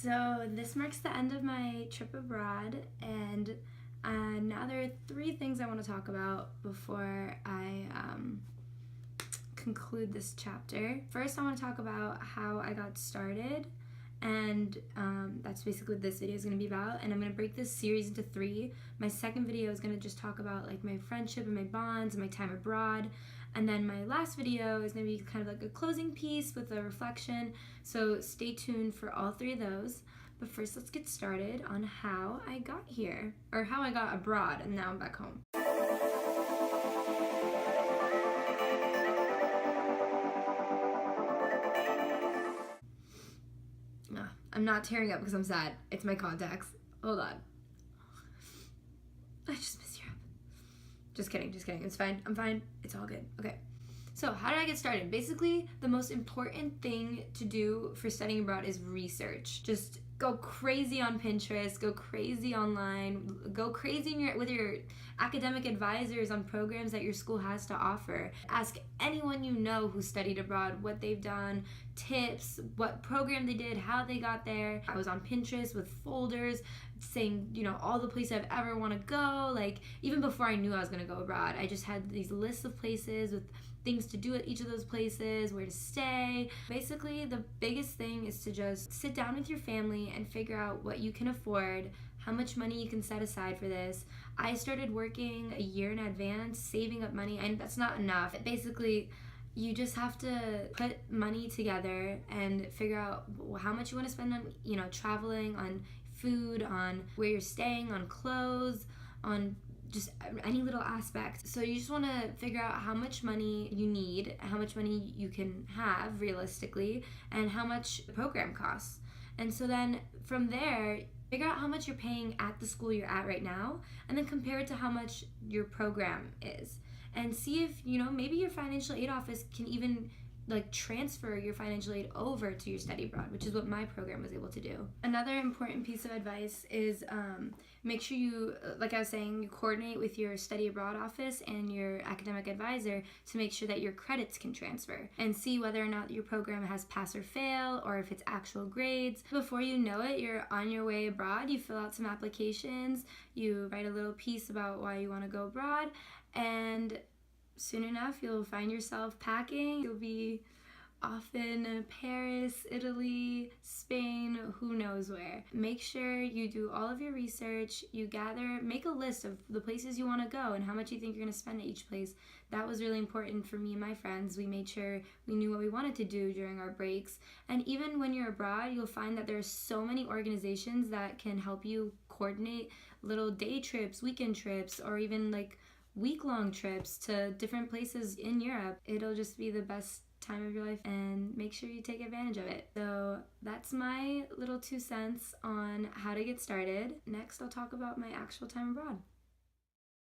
So this marks the end of my trip abroad, and now there are 3 things I want to talk about before I conclude this chapter. First, I want to talk about how I got started, and that's basically what this video is going to be about. And I'm going to break this series into 3. My second video is going to just talk about like my friendship and my bonds and my time abroad. And then my last video is going to be kind of like a closing piece with a reflection. So stay tuned for all 3 of those. But first, let's get started on how I got here, or how I got abroad and now I'm back home. I'm not tearing up because I'm sad. It's my contacts. Hold on. I just miss Europe. Just kidding. It's fine. I'm fine. It's all good. Okay. So how did I get started? Basically, the most important thing to do for studying abroad is research. Just go crazy on Pinterest, go crazy online, go crazy with your academic advisors on programs that your school has to offer. Ask anyone you know who studied abroad what they've done, tips, what program they did, how they got there. I was on Pinterest with folders saying, all the places I've ever want to go. Like, even before I knew I was going to go abroad, I just had these lists of places with things to do at each of those places, where to stay. Basically, the biggest thing is to just sit down with your family and figure out what you can afford, how much money you can set aside for this. I started working a year in advance, saving up money, and that's not enough. Basically, you just have to put money together and figure out how much you want to spend on, traveling, on food, on where you're staying, on clothes, on just any little aspect. So you just want to figure out how much money you need, how much money you can have realistically, and how much the program costs. And so then from there, figure out how much you're paying at the school you're at right now, and then compare it to how much your program is. And see if, maybe your financial aid office can even transfer your financial aid over to your study abroad, which is what my program was able to do. Another important piece of advice is make sure you, like I was saying, you coordinate with your study abroad office and your academic advisor to make sure that your credits can transfer, and see whether or not your program has pass or fail, or if it's actual grades. Before you know it, you're on your way abroad. You fill out some applications, you write a little piece about why you want to go abroad, and soon enough, you'll find yourself packing. You'll be off in Paris, Italy, Spain, who knows where. Make sure you do all of your research. You make a list of the places you want to go and how much you think you're going to spend at each place. That was really important for me and my friends. We made sure we knew what we wanted to do during our breaks. And even when you're abroad, you'll find that there are so many organizations that can help you coordinate little day trips, weekend trips, or even week-long trips to different places in Europe. It'll just be the best time of your life, and make sure you take advantage of it. So that's my little 2 cents on how to get started. Next, I'll talk about my actual time abroad.